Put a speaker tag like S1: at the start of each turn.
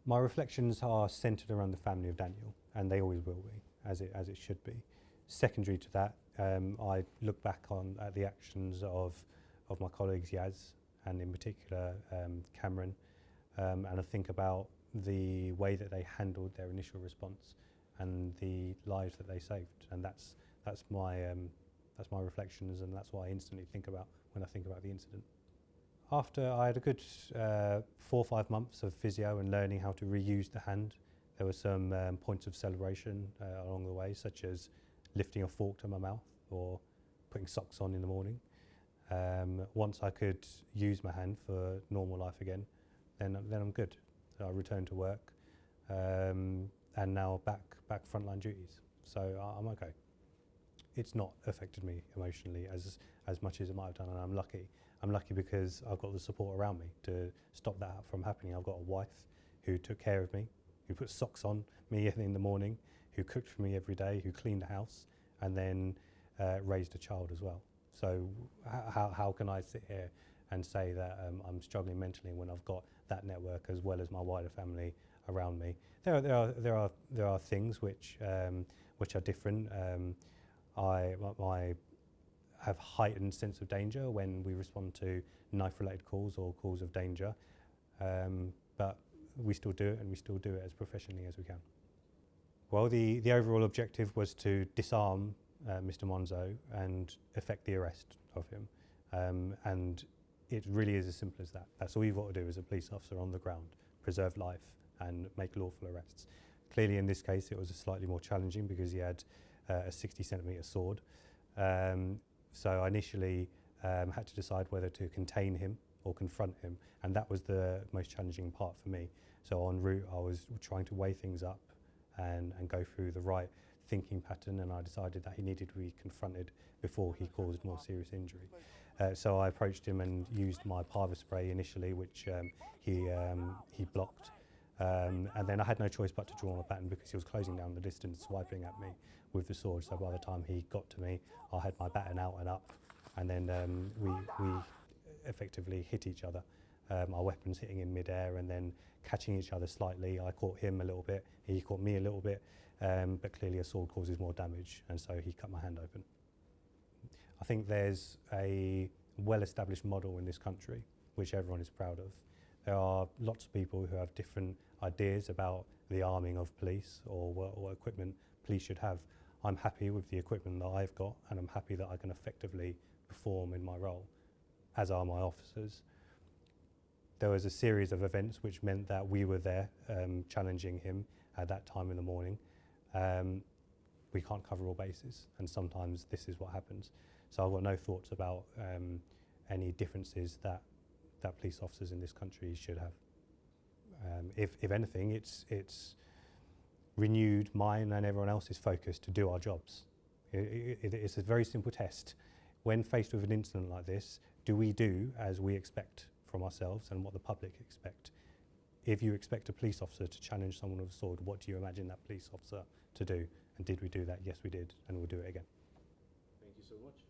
S1: My reflections are centred around the family of Daniel, and they always will be, as it should be. Secondary to that, I look back at the actions of my colleagues Yaz, and in particular Cameron, and I think about the way that they handled their initial response and the lives that they saved, and that's my reflections, and that's what I instantly think about when I think about the incident. After I had a good 4 or 5 months of physio and learning how to reuse the hand, there were some points of celebration along the way, such as lifting a fork to my mouth or putting socks on in the morning. Once I could use my hand for normal life again, then I'm good. So I returned to work, and now back frontline duties. So I'm okay. It's not affected me emotionally as much as it might have done, and I'm lucky. I'm lucky because I've got the support around me to stop that from happening. I've got a wife who took care of me, who put socks on me in the morning, who cooked for me every day, who cleaned the house, and then raised a child as well. So how can I sit here and say that I'm struggling mentally when I've got that network as well as my wider family around me? There are things which are different. I have heightened sense of danger when we respond to knife-related calls or calls of danger, but we still do it, and we still do it as professionally as we can. Well, the overall objective was to disarm Mr. Monzo and effect the arrest of him, and it really is as simple as that. That's all you've got to do as a police officer on the ground: preserve life and make lawful arrests. Clearly, in this case, it was slightly more challenging because he had a 60-centimetre sword. So I initially had to decide whether to contain him or confront him, and that was the most challenging part for me. So en route, I was trying to weigh things up and go through the right thinking pattern, and I decided that he needed to be confronted before he caused more serious injury. So I approached him and used my Parva spray initially, which he blocked. And then I had no choice but to draw my baton because he was closing down the distance, swiping at me with the sword. So by the time he got to me, I had my baton out and up, and then we effectively hit each other. Our weapons hitting in mid-air and then catching each other slightly. I caught him a little bit, he caught me a little bit, but clearly a sword causes more damage, and so he cut my hand open. I think there's a well-established model in this country which everyone is proud of. There are lots of people who have different ideas about the arming of police or what equipment police should have. I'm happy with the equipment that I've got, and I'm happy that I can effectively perform in my role, as are my officers. There was a series of events which meant that we were there challenging him at that time in the morning. We can't cover all bases, and sometimes this is what happens. So I've got no thoughts about any differences that police officers in this country should have. If anything, it's renewed mine and everyone else's focus to do our jobs. It's a very simple test. When faced with an incident like this, do we do as we expect from ourselves and what the public expect? If you expect a police officer to challenge someone with a sword, what do you imagine that police officer to do? And did we do that? Yes, we did, and we'll do it again.
S2: Thank you so much.